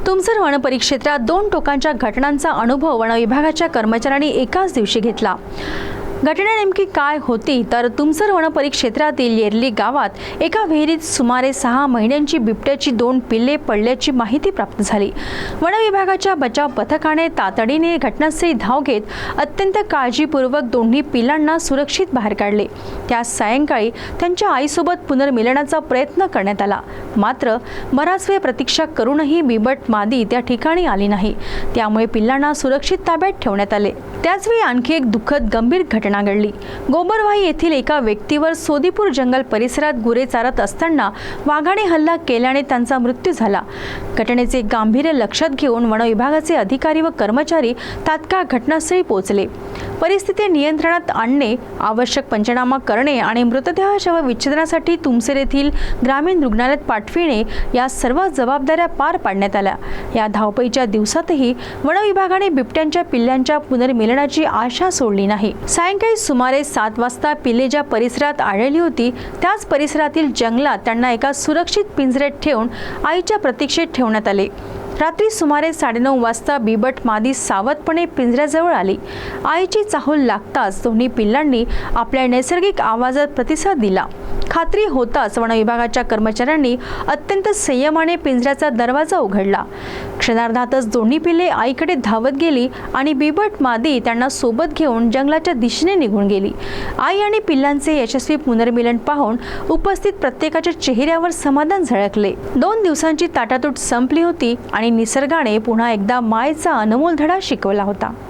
Tumsar one परिक्षेत्रात 2 टोकांच्या घटनांचा अनुभव one विभागाच्या कर्मचाऱ्यांनी एकाच दिवशी घेतला। घटना नेमकी काय होती तर तुमसर वन परिक्षेत्रातील येरली गावात एका विहिरीत सुमारे 6 महिन्यांची बिबट्याची 2 पिल्ले पडल्याची माहिती प्राप्त झाली। वन विभागाच्या बचाव पथकाने तातडीने घटनास्थळी धाव घेत अत्यंत काळजीपूर्वक दोन्ही पिल्लांना सुरक्षित बाहेर काढले। त्या सायंकाळी त्यांच्या आईसोबत पुनर्मिलनाचा प्रयत्न करण्यात आला, मात्र बराच वेळ प्रतीक्षा करूनही बिबट मादी त्या ठिकाणी आली नाही। त्यामुळे पिल्लांना सुरक्षित ताब्यात ठेवण्यात आले। त्याचवेळी आणखी एक दुःखद गंभीर घटना घडली। गोबरवाही येथील एका व्यक्तीवर सोदीपूर जंगल परिसरात गुरे चारत असताना वाघाने हल्ला केल्याने त्यांचा मृत्यू झाला। घटनेचे गांभीर्य लक्षात घेऊन वन विभागाचे अधिकारी व कर्मचारी तात्काळ घटनास्थळी पोहोचले। परिस्थिती नियंत्रणात आणणे, आवश्यक पंचनामा करणे आणि मृतदेह शवविच्छेदनासाठी तुमसर येथील ग्रामीण रुग्णालयात पाठविणे या सर्व जबाबदाऱ्या पार पाडण्यात आल्या। या धावपळीच्या दिवसातही वन विभागाने बिबट्यांच्या पिल्लांच्या पुनर्मिलनाची आशा सोडली नाही। सायंकाळी सुमारे 7 वाजता पिल्ले ज्या परिसरात आढळली होती त्याच परिसरातील जंगलात त्यांना एका सुरक्षित पिंजऱ्यात ठेवून आईच्या प्रतीक्षेत ठेवण्यात आले। रात्री सुमारे 9:30 वाजता बिबट मादी सावधपणे पिंजऱ्याजवळ आली। आईची चाहूल लागताच दोन्ही पिल्लांनी आपल्या नैसर्गिक आवाजात प्रतिसाद दिला। खात्री होताच वन विभागाच्या कर्मचाऱ्यांनी अत्यंत संयमाने पिंजऱ्याचा दरवाजा उघडला। क्षणार्धातच दोन्ही पिल्ले आईकडे धावत गेली आणि बिबट मादी त्यांना सोबत घेऊन जंगलाच्या दिशेने निघून गेली। आई आणि पिल्लांचे यशस्वी पुनर्मिलन पाहून उपस्थित प्रत्येकाच्या चेहऱ्यावर समाधान झळकले। 2 दिवसांची ताटातूट संपली होती आणि निसर्गाने पुन्हा एकदा मायेचा अनमोल धडा शिकवला होता।